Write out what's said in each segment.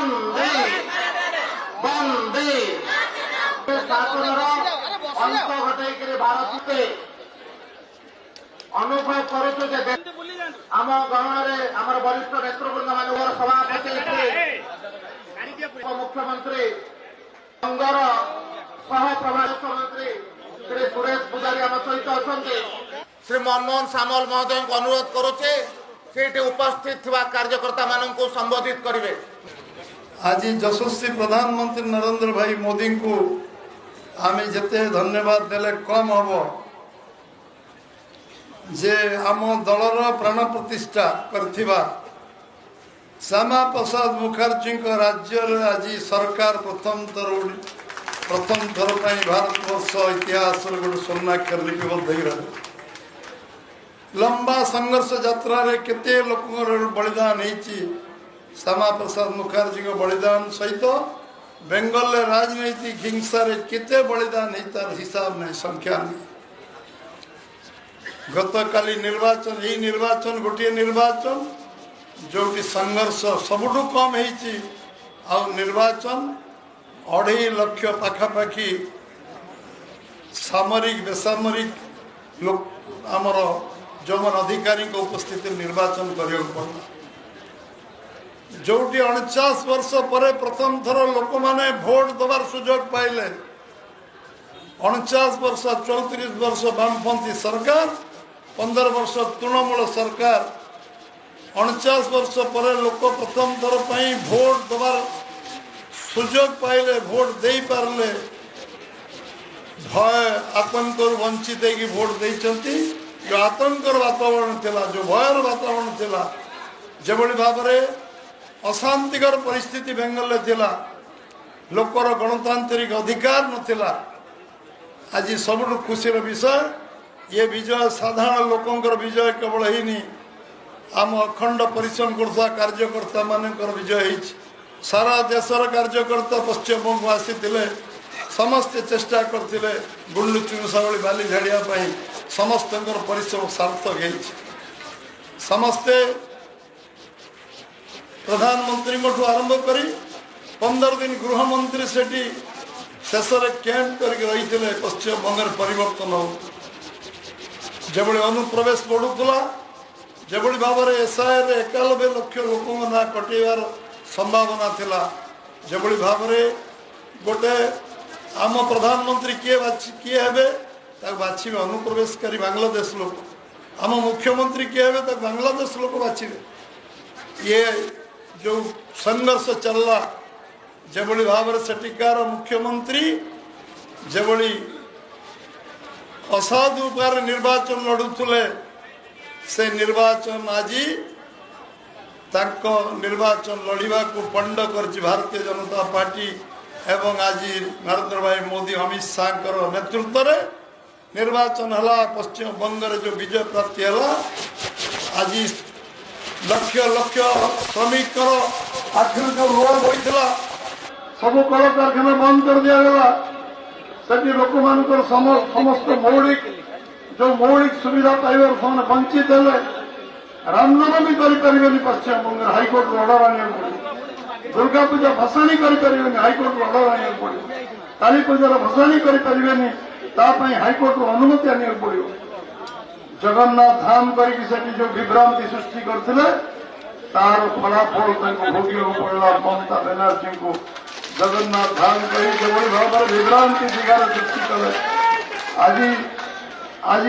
बंदी बंदी शासन अंत घटे भारत अनुभव करुचु आम गहन आम वरिष्ठ नेतृवृंद मान सभापति मुख्यमंत्री संघर सह प्रभारी मंत्री श्री सुरेश पूजारी आम सहित अच्छा श्री मनमोहन सामल महोदय को अनुरोध करुचे से उपस्थित कार्यकर्ता मान संबोधित करेंगे। आज यशस्वी प्रधानमंत्री नरेंद्र भाई मोदी को आम जिते धन्यवाद देले कम हम जे आम दलर प्राण प्रतिष्ठा करथिबा श्यामा प्रसाद मुखर्जी राज्य आज सरकार प्रथम थर भारत वर्ष इतिहास गोटे स्वर्णाक्षर लिपिबद्ध हो रहा लंबा संघर्ष यात्रा रे केते लोक बलिदान होती श्यामा प्रसाद मुखर्जी बलिदान सहित बेंगल राजनैतिक हिंसा रे केते बलिदान तार हिसाब नहीं संख्या नहीं। गत काली निर्वाचन यही निर्वाचन गोटे निर्वाचन जो संघर्ष सबुठु कम हो निर्वाचन 2.5 लाख पाखापाखि सामरिक बेसामरिक लोक आमर जो मन अधिकारी उपस्थित निर्वाचन कर जो 49 वर्ष पर प्रथम थर लोक माने भोट दबार सुजोग पाइले 49 वर्ष 34 वर्ष वामपंथी सरकार 15 वर्ष तृणमूल सरकार 49 वर्ष पर लोक प्रथम थर भोट दबार सुजोग पाइले भोट दे पारे भय आतंक वंचित भोट देती जो आतंकर वातावरण थिला जो भयर वातावरण थिला जेभली भाव में अशांतिकर परिस्थिति बेंगल थिला लोकर गणतांत्रिक अधिकार नथिला आज सबुठ खुशीर विषय ये विजय साधारण लोकंकर विजय केवल ही आम अखंड परिश्रम करता कार्यकर्ता मानकर विजय है सारा देशर कार्यकर्ता पश्चिमबंग आसी समस्ते चेष्टा करते गुंडू चुनुसावली बाली झाड़िया समस्त परिश्रम सार्थक है समस्ते प्रधानमंत्री आरंभ कर 15 दिन गृहमंत्री से शेष कैंप करके रही पश्चिमबंग परिवर्तन हो जबली अनुप्रवेश बढ़ुला जबली भाव में एसआईआर 91 लाख लोक ना कटेबार संभावना थिला जबली भाव में गोटे आम प्रधानमंत्री किए हे बाछे अनुप्रवेशकारी बांग्लादेश लोक आम मुख्यमंत्री किए हे बांग्लादेश लोक बाछे ये जो संघर्ष चलला जबली भाव में सेठिकार मुख्यमंत्री जबली असाधु उपाय निर्वाचन लड़ुले से निर्वाचन आज निर्वाचन लड़वा को पंड कर भारतीय जनता पार्टी एवं आज नरेंद्र भाई मोदी अमित शाह नेतृत्व में निर्वाचन है पश्चिम बंग जो विजय प्राप्ति है आज लक्ष लक्ष श्रमिक आर्थिक ऋण बढ़ा सब कल कारखाना बंद कर दिगला से लोक मान समस्त मौलिक जो मौलिक सुविधा पाइबार से वंचित है रामनवमी करें पश्चिमबंग हाइकोर्ट अर्डर आने पड़े दुर्गा पूजा भसाणी करें हाइकोर्ट अर्डर आने पड़े काली पूजार भसाणी करें हाइकोर्ट अनुमति आने पड़ो जगन्नाथ धाम कर जो विभ्रांति सृष्टि करते तार फलाफल भोग पड़ा ममता बनर्जी को जगन्नाथ धाम कर भाव में विभ्रांति दिगार सृष्टि कले आज आज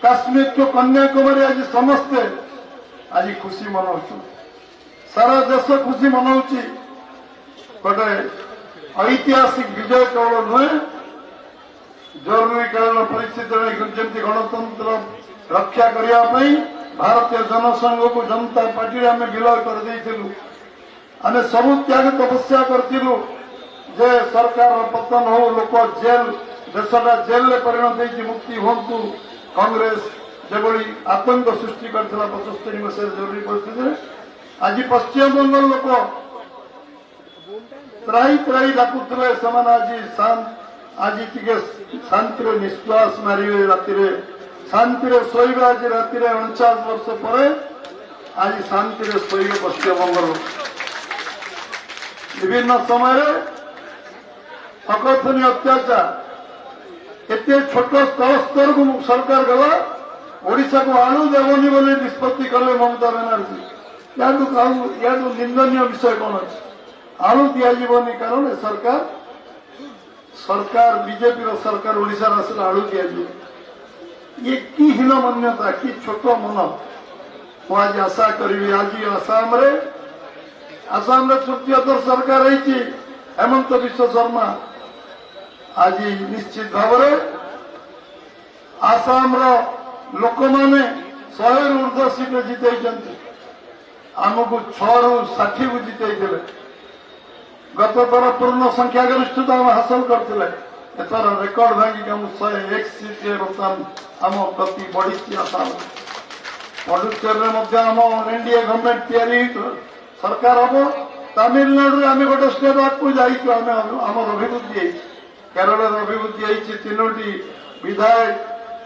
काश्मीर तो कन्याकुमारी आज समस्ते आज खुशी मनाऊ सारा देश खुशी मनाऊ गोटे ऐतिहासिक विजय केवल नुहे जरूरीकालीन परिस्थिति गणतंत्र रक्षा करने भारतीय जनसंघ को जनता पार्टी आम विलय कर आम सबू त्याग तपस्या करूँ जे सरकार पतन हो लोक जेल देशटा जेल में परिणत मुक्ति हूँ कांग्रेस जबली आतंक सृष्टि करता 75 मसीह जरूरी परिस्थिति आज पश्चिमबंग लोक त्राही त्राही डाकुले आज टे शांति निश्वास मारे राति शांति शोबे आज राति 49 वर्ष पर आज शांति शोबे पश्चिमबंग लोक विभिन्न समय अकथनीय अत्याचार एते छोट स्तर को सरकार गला ओडिशा को आलू देवनी बोली निष्पत्ति कले ममता बनर्जी या निंदनीय विषय कौन अच्छे आलू दिज्वनी कारण सरकार बीजेपी सरकार ओडिशा आसले आलू दि ये कि हीन मान्यता कि छोट मन मुझे आशा करी आज आसाम तृतीयतर सरकार रही हेमंत विश्व शर्मा आज निश्चित भाव आसाम लोक मैंने 100 रु ऊर्ध्व सीट जिते आमको 6 रु 60 को जिते गत थर पूर्ण संख्या गरिष्ठता हासिल करते एथर रेकर्ड भांगिक 101 सीट बर्तमान आम गति बढ़ी आसाम पडुचेरी आम एनडीए गवर्नमेंट तैयारी सरकार हम तमिलनाडु आम गोटे स्टेप आगे आम अभिवृद्धि केरल अभिवृद्धि 3टी विधायक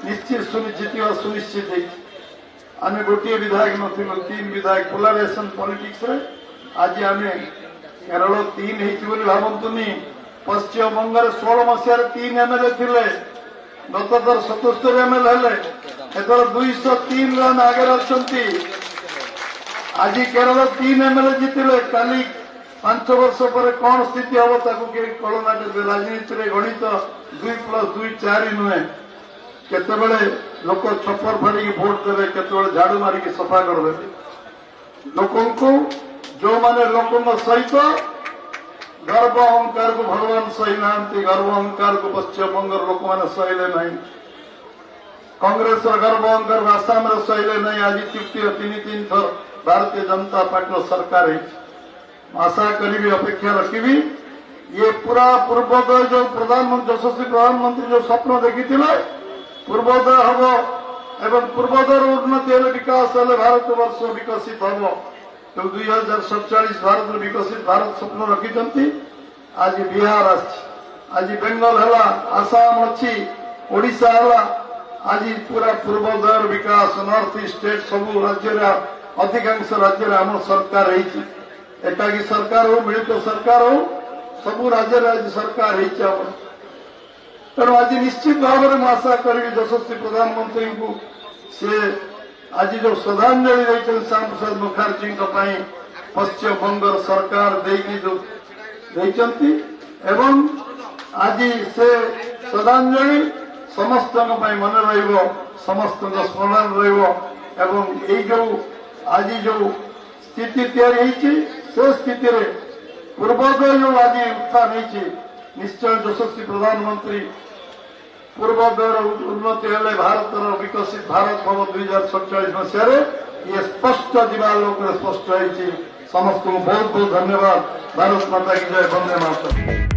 निश्चित सुनिश्चित आम गोटे विधायक नु 3 विधायक पोलाराइजेशन पॉलिटिक्स रे आज आम केरल 3 भावतुनि पश्चिम बंग 16 मसीह 3 एमएलए थे गत थर 77 एमएलए हेले एथर 203 रन आगे अच्छा आज केरल 3 एमएलए जीतिले काली 5 वर्ष पर कौन स्थिति हम ताकू कल्पना करेंगे राजनीति में गणित 2+2 4 नुहे केतबेले लोक छपर फाड़ी भोट देवे केतबेले झाड़ू मारिक सफा करदे लोक जो माने लोक सहित गर्व अहंकार को भगवान सही ना गर्व अहंकार को पश्चिम बंगर लोक मैंने सहिले ना कांग्रेस गर्व अहंकार आसाम सहिले ना आज तृतीय 3 थर भारतीय जनता पार्टी सरकार आशा करी अपेक्षा रखी ये पूरा पूर्वोदय जो प्रधानमंत्री यशस्वी प्रधानमंत्री जो स्वप्न देखी पूर्वोदय हम एवं पूर्वोदय उन्नति विकास हेले भारत वर्ष विकसित हम 2047 भारत विकसित भारत स्वप्न रखी आज बिहार आज बेंगल है आसाम अच्छी ओडिशा है आज पूरा पूर्वोदय विकास नॉर्थ ईस्ट स्टेट सब राज्य अधिकांश राज्य आम सरकार एकाकी सरकार हो मिलित सरकार हो सबू राज्य आज सरकार तेणु आज निश्चित भाव में आशा करी यशस्वी प्रधानमंत्री को सी आज जो श्रद्धांजलि देते श्याम प्रसाद मुखर्जी पश्चिम बंगर सरकार एवं आज से श्रद्धांजलि समस्त मन समस्त स्मरण रो आज जो स्थिति तैयारी से स्थिति पूर्वोदय जो आज उत्थान निश्चय यशस्वी प्रधानमंत्री पूर्वोदय उन्नति हेले भारत विकसित भारत हम 2047 मसीह ये स्पष्ट दिवालोक स्पष्ट समस्त को बहुत बहुत धन्यवाद। भारत माता की जय। वंदे मातरम।